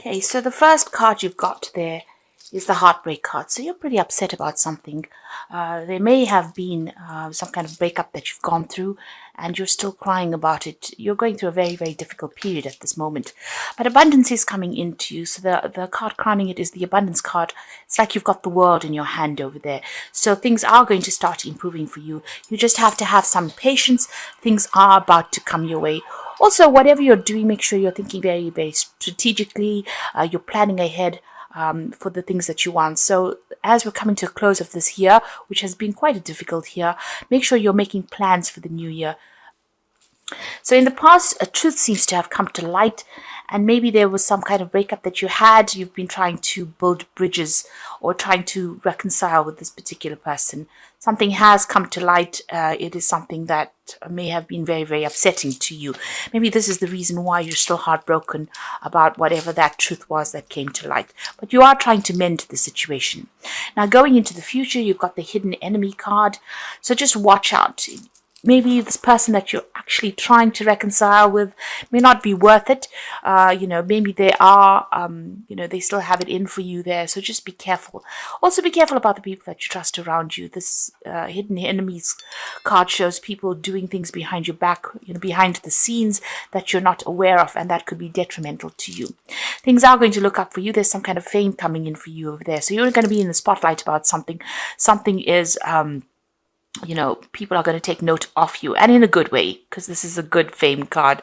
Okay, so the first card you've got there is the heartbreak card. So you're pretty upset about something. There may have been some kind of breakup that you've gone through and you're still crying about it. You're going through a very, very difficult period at this moment. But abundance is coming into you. So the card crowning it is the abundance card. It's like you've got the world in your hand over there. So things are going to start improving for you. You just have to have some patience. Things are about to come your way. Also, whatever you're doing, make sure you're thinking very, very strategically. You're planning ahead for the things that you want. So as we're coming to a close of this year, which has been quite a difficult year, make sure you're making plans for the new year. So in the past, a truth seems to have come to light, and maybe there was some kind of breakup that you had. You've been trying to build bridges or trying to reconcile with this particular person. Something has come to light. It is something that may have been very, very upsetting to you. Maybe this is the reason why you're still heartbroken about whatever that truth was that came to light. But you are trying to mend the situation. Now, going into the future, you've got the hidden enemy card. So just watch out. Maybe this person that you're actually trying to reconcile with may not be worth it. Maybe they are, they still have it in for you there. So just be careful. Also be careful about the people that you trust around you. This hidden enemies card shows people doing things behind your back, behind the scenes that you're not aware of, and that could be detrimental to you. Things are going to look up for you. There's some kind of fame coming in for you over there. So you're going to be in the spotlight about something. Something is... people are going to take note of you, and in a good way, because this is a good fame card.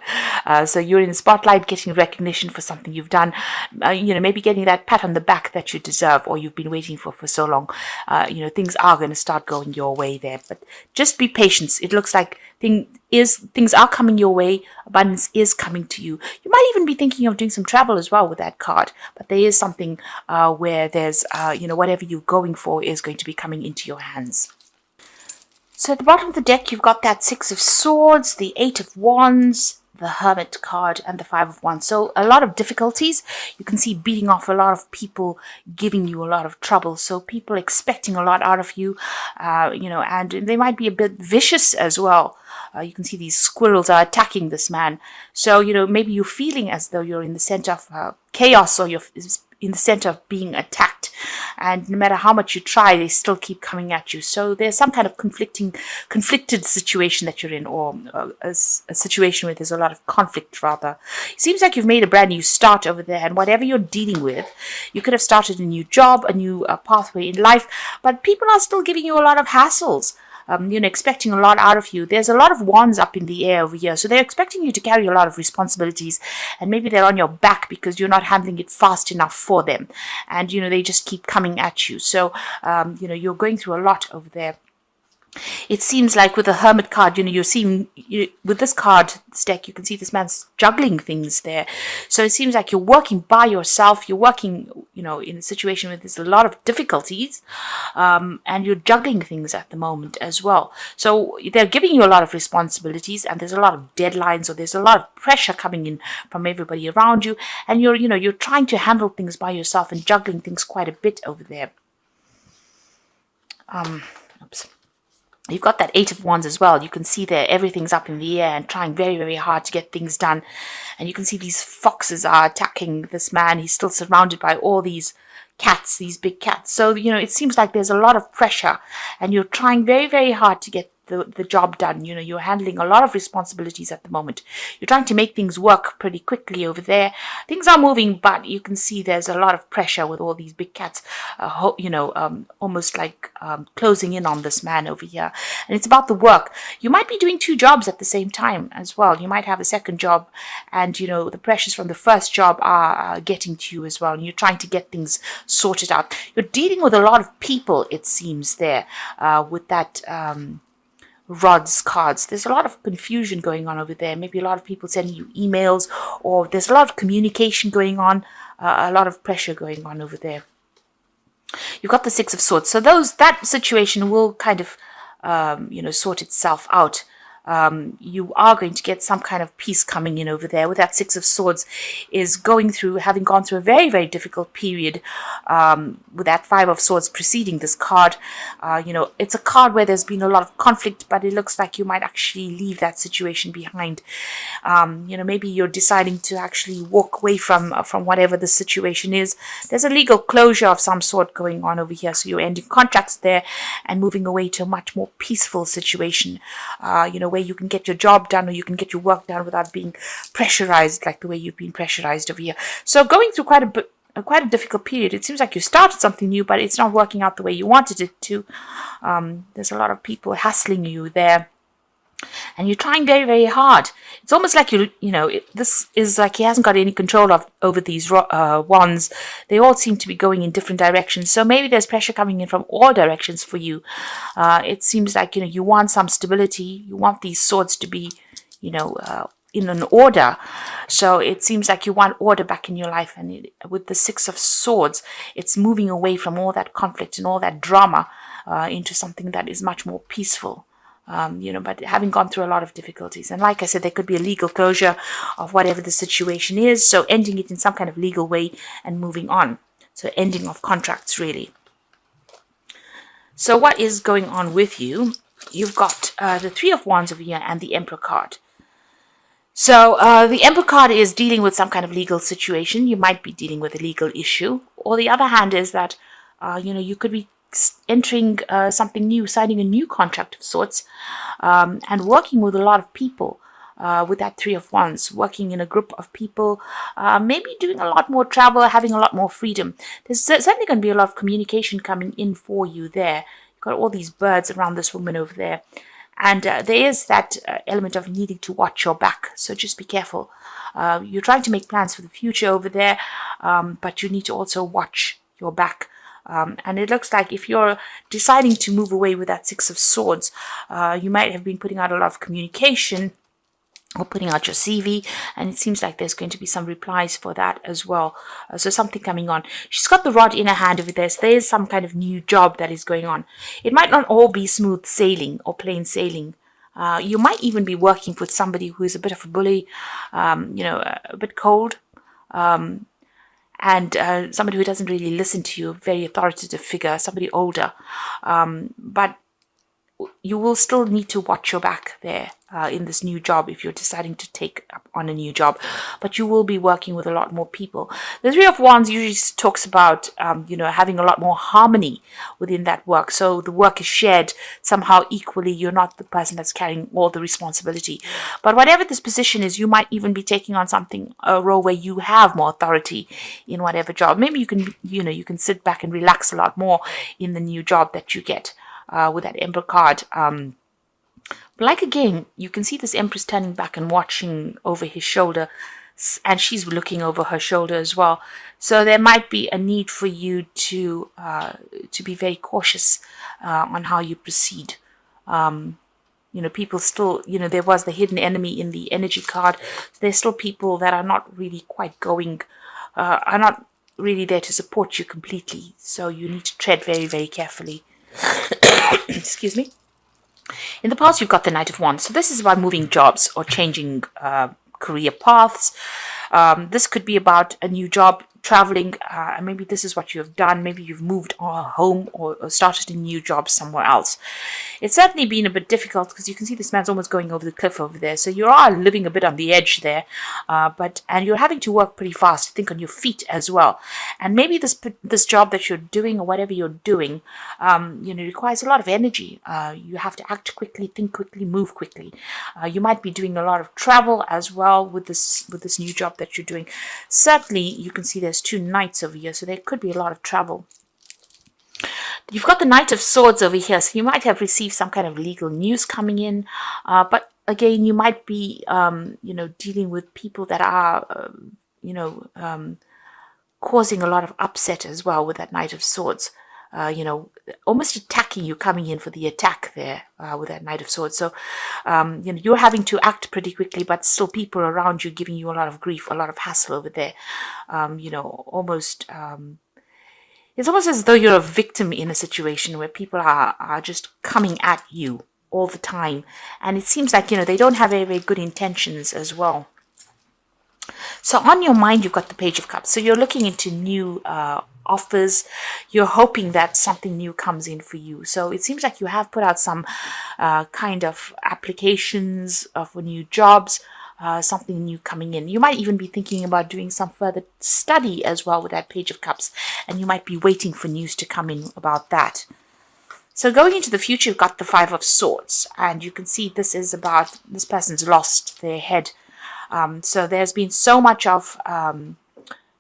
So you're in the spotlight, getting recognition for something you've done, maybe getting that pat on the back that you deserve or you've been waiting for so long. Things are going to start going your way there, but just be patient. It looks like things are coming your way. Abundance is coming to you. You might even be thinking of doing some travel as well with that card, but there is something where there's, whatever you're going for is going to be coming into your hands. So at the bottom of the deck, you've got that Six of Swords, the Eight of Wands, the Hermit card, and the Five of Wands. So a lot of difficulties. You can see beating off a lot of people, giving you a lot of trouble. So people expecting a lot out of you, and they might be a bit vicious as well. You can see these squirrels are attacking this man. So, maybe you're feeling as though you're in the center of chaos, or you're in the center of being attacked. And no matter how much you try, they still keep coming at you. So there's some kind of conflicted situation that you're in, or a situation where there's a lot of conflict, rather. It seems like you've made a brand new start over there, and whatever you're dealing with, you could have started a new job, a new pathway in life, but people are still giving you a lot of hassles. Expecting a lot out of you. There's a lot of wands up in the air over here. So they're expecting you to carry a lot of responsibilities, and maybe they're on your back because you're not handling it fast enough for them. And, they just keep coming at you. So, you're going through a lot over there. It seems like with the Hermit card, you're seeing, with this card, this deck, you can see this man's juggling things there. So it seems like you're working by yourself. You're working, in a situation where there's a lot of difficulties, and you're juggling things at the moment as well. So they're giving you a lot of responsibilities, and there's a lot of deadlines, or there's a lot of pressure coming in from everybody around you. And you're trying to handle things by yourself and juggling things quite a bit over there. Oops. You've got that Eight of Wands as well. You can see there everything's up in the air and trying very, very hard to get things done. And you can see these foxes are attacking this man. He's still surrounded by all these cats, these big cats. So, it seems like there's a lot of pressure, and you're trying very, very hard to get the job done. You're handling a lot of responsibilities at the moment. You're trying to make things work pretty quickly over there. Things are moving, but you can see there's a lot of pressure with all these big cats, almost like closing in on this man over here. And it's about the work. You might be doing two jobs at the same time as well. You might have a second job, and, the pressures from the first job are getting to you as well. And you're trying to get things sorted out. You're dealing with a lot of people, it seems, there with that... rods cards. There's a lot of confusion going on over there. Maybe a lot of people sending you emails, or there's a lot of communication going on, a lot of pressure going on over there. You've got the Six of Swords. So that situation will kind of, sort itself out. you are going to get some kind of peace coming in over there. With that Six of Swords is having gone through a very, very difficult period, with that Five of Swords preceding this card. It's a card where there's been a lot of conflict, but it looks like you might actually leave that situation behind. Maybe you're deciding to actually walk away from whatever the situation is. There's a legal closure of some sort going on over here, so you're ending contracts there and moving away to a much more peaceful situation, where you can get your job done, or you can get your work done without being pressurized like the way you've been pressurized over here. So going through quite a difficult period. It seems like you started something new, but it's not working out the way you wanted it to. There's a lot of people hassling you there, and you're trying very, very hard. It's almost like this is like he hasn't got any control over these wands. They all seem to be going in different directions. So maybe there's pressure coming in from all directions for you. It seems like, you want some stability. You want these swords to be, in an order. So it seems like you want order back in your life. And with the Six of Swords, it's moving away from all that conflict and all that drama into something that is much more peaceful. But having gone through a lot of difficulties. And like I said, there could be a legal closure of whatever the situation is. So ending it in some kind of legal way and moving on. So ending of contracts, really. So what is going on with you? You've got the Three of Wands over here and the Emperor card. So the Emperor card is dealing with some kind of legal situation. You might be dealing with a legal issue. Or the other hand is that, you could be entering something new, signing a new contract of sorts, and working with a lot of people, with that Three of Wands, working in a group of people, maybe doing a lot more travel, having a lot more freedom. There's certainly going to be a lot of communication coming in for you there. You've got all these birds around this woman over there. And there is that element of needing to watch your back. So just be careful. You're trying to make plans for the future over there, but you need to also watch your back. And it looks like if you're deciding to move away with that Six of Swords, you might have been putting out a lot of communication or putting out your CV, and it seems like there's going to be some replies for that as well. So something coming on. She's got the rod in her hand over there, so there is some kind of new job that is going on. It might not all be smooth sailing or plain sailing. You might even be working with somebody who is a bit of a bully, a bit cold, and somebody who doesn't really listen to you, a very authoritative figure, somebody older. But you will still need to watch your back there in this new job if you're deciding to take up on a new job. But you will be working with a lot more people. The Three of Wands usually talks about, having a lot more harmony within that work. So the work is shared somehow equally. You're not the person that's carrying all the responsibility. But whatever this position is, you might even be taking on a role where you have more authority in whatever job. Maybe you can sit back and relax a lot more in the new job that you get. With that Emperor card. But like again, you can see this Empress turning back and watching over his shoulder, and she's looking over her shoulder as well. So there might be a need for you to be very cautious on how you proceed. People still, there was the hidden enemy in the energy card. There's still people that are not really quite are not really there to support you completely. So you need to tread very, very carefully. Excuse me. In the past, you've got the Knight of Wands. So this is about moving jobs or changing career paths. This could be about a new job, traveling, and maybe this is what you have done. Maybe you've moved home or started a new job somewhere else. It's certainly been a bit difficult because you can see this man's almost going over the cliff over there. So you are living a bit on the edge there, and you're having to work pretty fast, think on your feet as well. And maybe this job that you're doing or whatever you're doing, requires a lot of energy. You have to act quickly, think quickly, move quickly. You might be doing a lot of travel as well with this new job that you're doing. Certainly, you can see there's two knights over here, so there could be a lot of travel. You've got the Knight of Swords over here, so you might have received some kind of legal news coming in, but again, you might be, dealing with people that are, causing a lot of upset as well with that Knight of Swords. Almost attacking you, coming in for the attack there with that Knight of Swords. So, you're having to act pretty quickly, but still people around you giving you a lot of grief, a lot of hassle over there. It's almost as though you're a victim in a situation where people are just coming at you. all the time. And it seems like, they don't have very, very good intentions as well. So on your mind, you've got the Page of Cups. So you're looking into new offers. You're hoping that something new comes in for you. So it seems like you have put out some kind of applications for new jobs, something new coming in. You might even be thinking about doing some further study as well with that Page of Cups. And you might be waiting for news to come in about that. So going into the future, you've got the Five of Swords. And you can see this is about this person's lost their head. So there's been so much of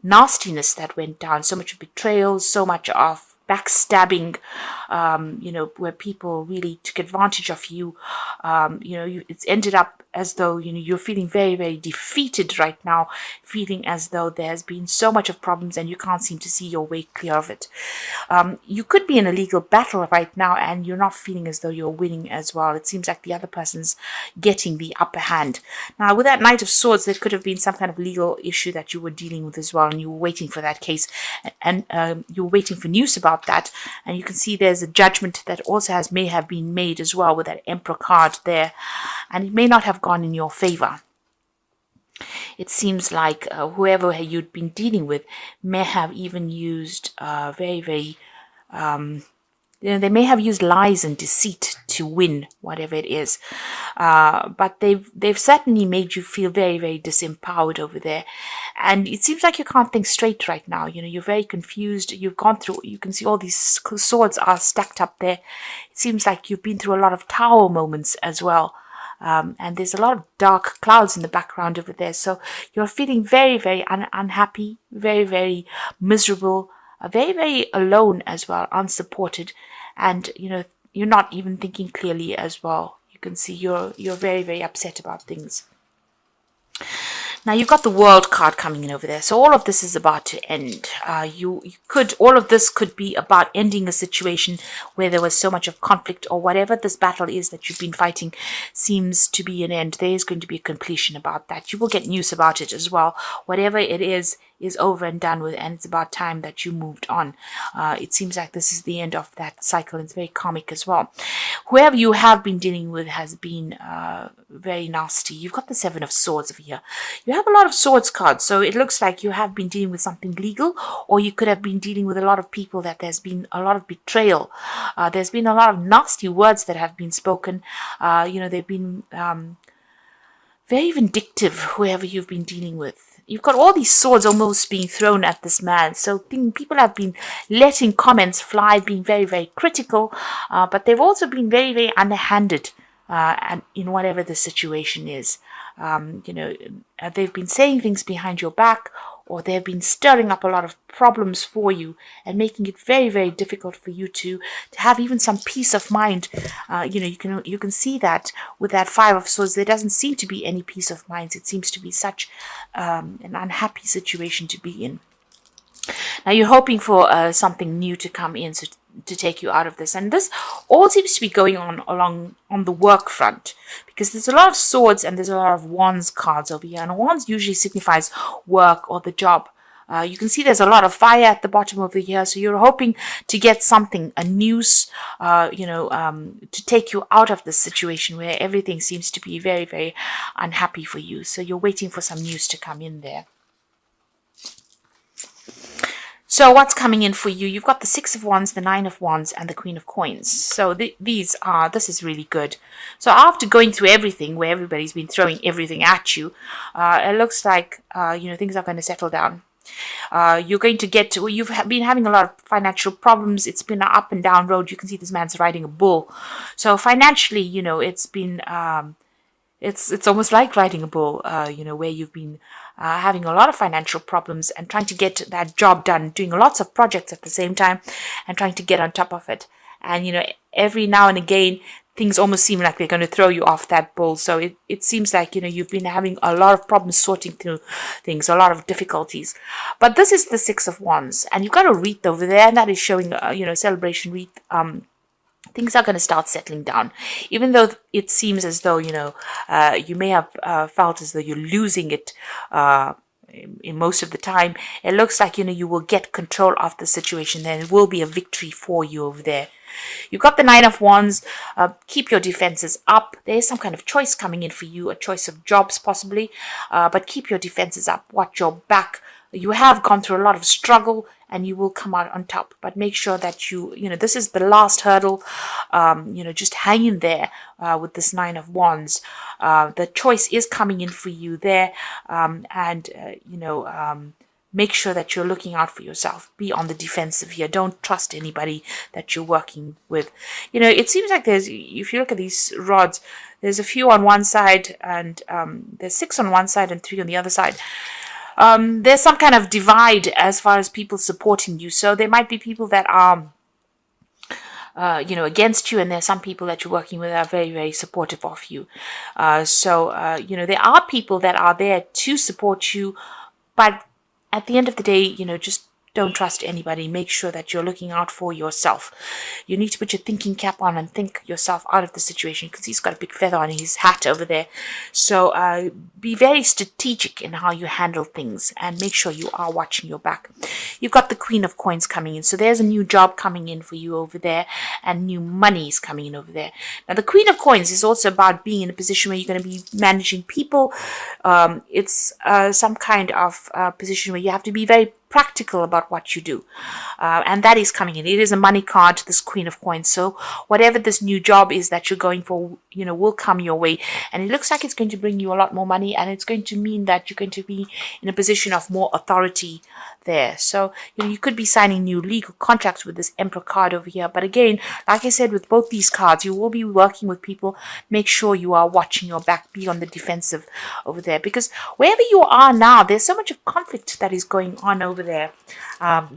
nastiness that went down, so much of betrayal, so much of backstabbing, where people really took advantage of you. It's ended up as though, you're feeling very, very defeated right now, feeling as though there's been so much of problems and you can't seem to see your way clear of it. You could be in a legal battle right now and you're not feeling as though you're winning as well. It seems like the other person's getting the upper hand. Now, with that Knight of Swords, there could have been some kind of legal issue that you were dealing with as well, and you were waiting for that case, and you were waiting for news about that. And you can see there's a judgment that also may have been made as well with that Emperor card there, and it may not have gone in your favor. It seems like whoever you'd been dealing with may have even used very, very they may have used lies and deceit to win whatever it is, but they've certainly made you feel very, very disempowered over there. And it seems like you can't think straight right now. You're very confused. You've gone through, you can see all these swords are stacked up there. It seems like you've been through a lot of tower moments as well. And there's a lot of dark clouds in the background over there. So you're feeling very, very unhappy, very, very miserable, very, very alone as well, unsupported. And, you're not even thinking clearly as well. You can see you're very, very upset about things. Now you've got the World card coming in over there. So all of this is about to end. All of this could be about ending a situation where there was so much of conflict, or whatever this battle is that you've been fighting seems to be an end. There is going to be a completion about that. You will get news about it as well. Whatever it is over and done with, and it's about time that you moved on. It seems like this is the end of that cycle. It's very karmic as well. Whoever you have been dealing with has been very nasty. You've got the Seven of Swords over here. You have a lot of swords cards, so it looks like you have been dealing with something legal, or you could have been dealing with a lot of people that there's been a lot of betrayal. There's been a lot of nasty words that have been spoken. They've been very vindictive, whoever you've been dealing with. You've got all these swords almost being thrown at this man. So people have been letting comments fly, being very, very critical, but they've also been very, very underhanded and in whatever the situation is. They've been saying things behind your back, or they've been stirring up a lot of problems for you and making it very, very difficult for you to have even some peace of mind. You can see that with that Five of Swords, there doesn't seem to be any peace of mind. It seems to be such an unhappy situation to be in. Now you're hoping for something new to come in, so to take you out of this. And this all seems to be going on on the work front, because there's a lot of swords and there's a lot of wands cards over here. And wands usually signifies work or the job. You can see there's a lot of fire at the bottom over here. So you're hoping to get something, a news, to take you out of this situation where everything seems to be very, very unhappy for you. So you're waiting for some news to come in there. So what's coming in for you? You've got the Six of Wands, the Nine of Wands, and the Queen of Coins. So this is really good. So after going through everything, where everybody's been throwing everything at you, it looks like, things are going to settle down. You're going to you've been having a lot of financial problems. It's been an up and down road. You can see this man's riding a bull. So financially, it's been, it's almost like riding a bull, where you've been having a lot of financial problems and trying to get that job done, doing lots of projects at the same time and trying to get on top of it. And, every now and again, things almost seem like they're going to throw you off that bull. So it seems like, you've been having a lot of problems sorting through things, a lot of difficulties. But this is the Six of Wands, and you've got a wreath over there, and that is showing, celebration wreath. Things are going to start settling down, even though it seems as though, you may have felt as though you're losing it in most of the time. It looks like, you will get control of the situation. There will be a victory for you over there. You've got the Nine of Wands. Keep your defenses up. There's some kind of choice coming in for you, a choice of jobs possibly, but keep your defenses up. Watch your back. You have gone through a lot of struggle and you will come out on top, but make sure that this is the last hurdle. Just hang in there with this Nine of Wands. The choice is coming in for you there, make sure that you're looking out for yourself. Be on the defensive here. Don't trust anybody that you're working with. It seems like if you look at these rods, there's a few on one side and there's 6 on one side and 3 on the other side. There's some kind of divide as far as people supporting you. So there might be people that are against you, and there's some people that you're working with that are very, very supportive of you. There are people that are there to support you, but at the end of the day, just don't trust anybody. Make sure that you're looking out for yourself. You need to put your thinking cap on and think yourself out of the situation, because he's got a big feather on his hat over there. So be very strategic in how you handle things and make sure you are watching your back. You've got the Queen of Coins coming in. So there's a new job coming in for you over there, and new money is coming in over there. Now, the Queen of Coins is also about being in a position where you're going to be managing people. It's some kind of position where you have to be very practical about what you do, and that is coming in. It is a money card, this Queen of Coins. So whatever this new job is that you're going for, will come your way, and it looks like it's going to bring you a lot more money, and it's going to mean that you're going to be in a position of more authority there. So you could be signing new legal contracts with this Emperor card over here. But again, like I said, with both these cards, you will be working with people. Make sure you are watching your back. Be on the defensive over there, because wherever you are now, there's so much of conflict that is going on over there.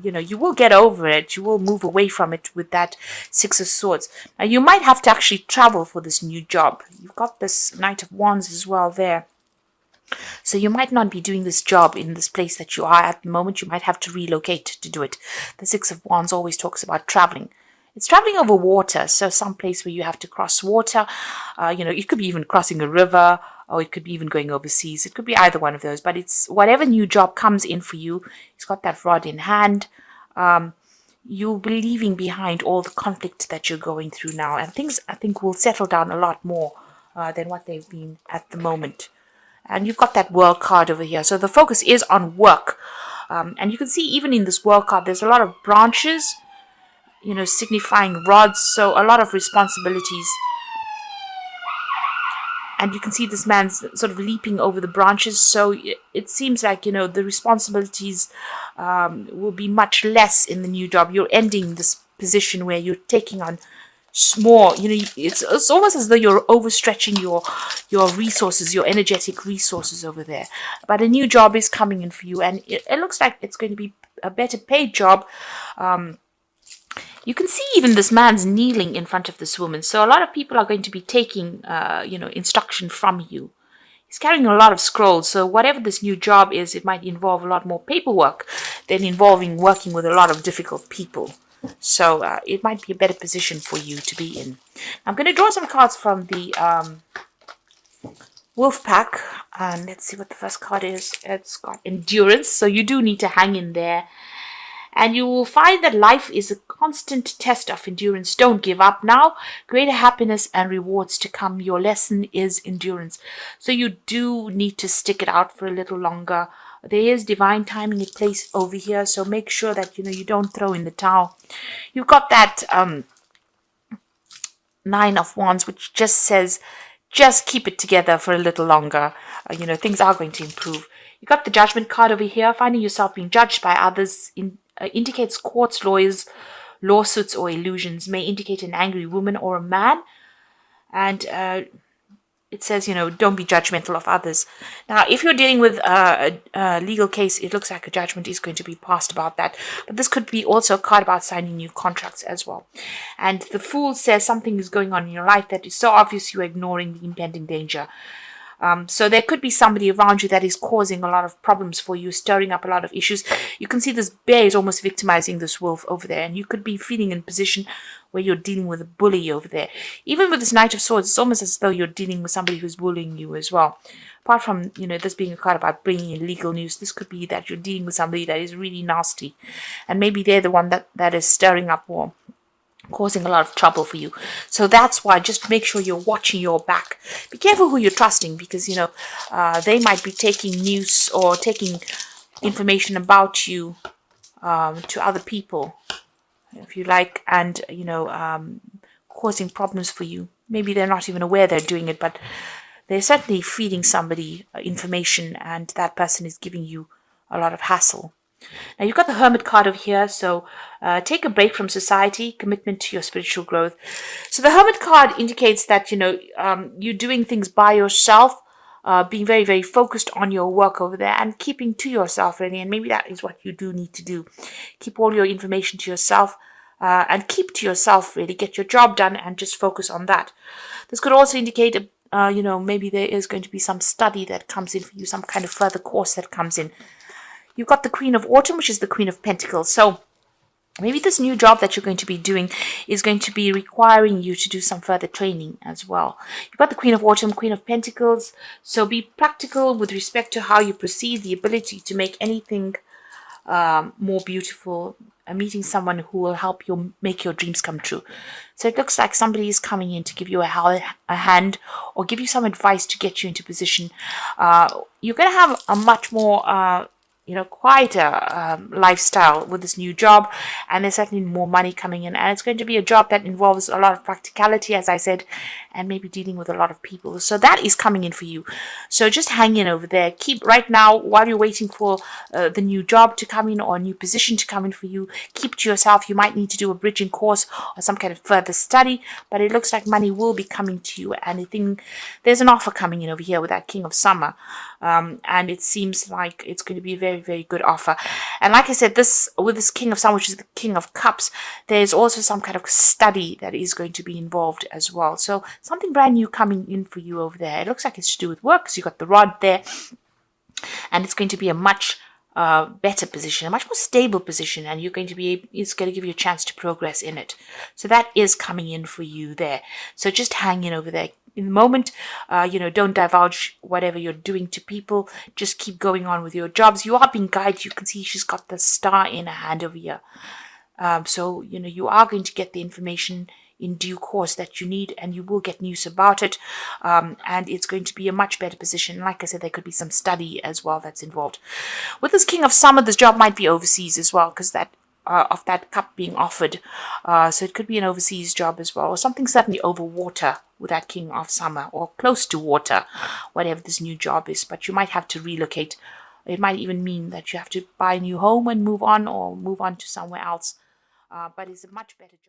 You will get over it. You will move away from it with that Six of Swords. Now, you might have to actually travel for this new job. You've got this Knight of Wands as well there. So you might not be doing this job in this place that you are at the moment. You might have to relocate to do it. The Six of Wands always talks about traveling. It's traveling over water, so some place where you have to cross water. It could be even crossing a river, or it could be even going overseas. It could be either one of those, but it's whatever new job comes in for you. He's got that rod in hand. You'll be leaving behind all the conflict that you're going through now, and things, I think, will settle down a lot more than what they've been at the moment. And you've got that World card over here. So the focus is on work. And you can see even in this World card, there's a lot of branches, signifying rods. So a lot of responsibilities. And you can see this man's sort of leaping over the branches. So it seems like, the responsibilities will be much less in the new job. You're ending this position where you're taking on more, it's almost as though you're overstretching your resources, your energetic resources over there. But a new job is coming in for you, and it looks like it's going to be a better paid job. You can see even this man's kneeling in front of this woman. So a lot of people are going to be taking, instruction from you. He's carrying a lot of scrolls. So whatever this new job is, it might involve a lot more paperwork than involving working with a lot of difficult people. So it might be a better position for you to be in. I'm going to draw some cards from the Wolf Pack. And let's see what the first card is. It's got endurance. So you do need to hang in there. And you will find that life is a constant test of endurance. Don't give up now. Greater happiness and rewards to come. Your lesson is endurance. So you do need to stick it out for a little longer. There is divine timing in place over here. So make sure that, you don't throw in the towel. You've got that Nine of Wands, which just says, just keep it together for a little longer. Things are going to improve. You got the Judgment card over here. Finding yourself being judged by others indicates courts, lawyers, lawsuits, or illusions. May indicate an angry woman or a man. And it says, don't be judgmental of others. Now, if you're dealing with a legal case, it looks like a judgment is going to be passed about that. But this could be also a card about signing new contracts as well. And the Fool says something is going on in your life that is so obvious you're ignoring the impending danger. So there could be somebody around you that is causing a lot of problems for you, stirring up a lot of issues. You can see this bear is almost victimizing this wolf over there. And you could be feeling in a position where you're dealing with a bully over there. Even with this Knight of Swords, it's almost as though you're dealing with somebody who's bullying you as well. Apart from, this being a card about bringing in legal news, this could be that you're dealing with somebody that is really nasty. And maybe they're the one that is stirring up war. causing a lot of trouble for you. So that's why just make sure you're watching your back. Be careful who you're trusting, because they might be taking news or taking information about you to other people, if you like, and causing problems for you. Maybe they're not even aware they're doing it, but they're certainly feeding somebody information, and that person is giving you a lot of hassle. Now you've got the Hermit card over here, so take a break from society, commitment to your spiritual growth. So the Hermit card indicates that you're doing things by yourself, being very, very focused on your work over there, and keeping to yourself really. And maybe that is what you do need to do. Keep all your information to yourself, and keep to yourself really. Get your job done and just focus on that. This could also indicate maybe there is going to be some study that comes in for you, some kind of further course that comes in. You've got the Queen of Autumn, which is the Queen of Pentacles. So maybe this new job that you're going to be doing is going to be requiring you to do some further training as well. You've got the Queen of Autumn, Queen of Pentacles. So be practical with respect to how you proceed, the ability to make anything more beautiful, meeting someone who will help you make your dreams come true. So it looks like somebody is coming in to give you a hand or give you some advice to get you into position. You're going to have a much more quieter lifestyle with this new job, and there's certainly more money coming in, and it's going to be a job that involves a lot of practicality, as I said, and maybe dealing with a lot of people. So that is coming in for you. So just hang in over there. Keep right now, while you're waiting for the new job to come in or a new position to come in for you, keep to yourself. You might need to do a bridging course or some kind of further study, but it looks like money will be coming to you, and I think there's an offer coming in over here with that King of Summer, and it seems like it's going to be a very, very good offer. And like I said, with this King of Summer, which is the King of Cups, there's also some kind of study that is going to be involved as well. So something brand new coming in for you over there. It looks like it's to do with work, because you've got the rod there, and it's going to be a much better position, a much more stable position, and it's going to give you a chance to progress in it. So that is coming in for you there. So just hang in over there. In the moment, don't divulge whatever you're doing to people. Just keep going on with your jobs. You are being guided. You can see she's got the star in her hand over here. So you are going to get the information in due course that you need, and you will get news about it, and it's going to be a much better position. Like I said, there could be some study as well that's involved. With this King of Summer, this job might be overseas as well, because of that cup being offered, so it could be an overseas job as well, or something certainly over water with that King of Summer, or close to water, whatever this new job is. But you might have to relocate. It might even mean that you have to buy a new home and move on, or move on to somewhere else, but it's a much better job.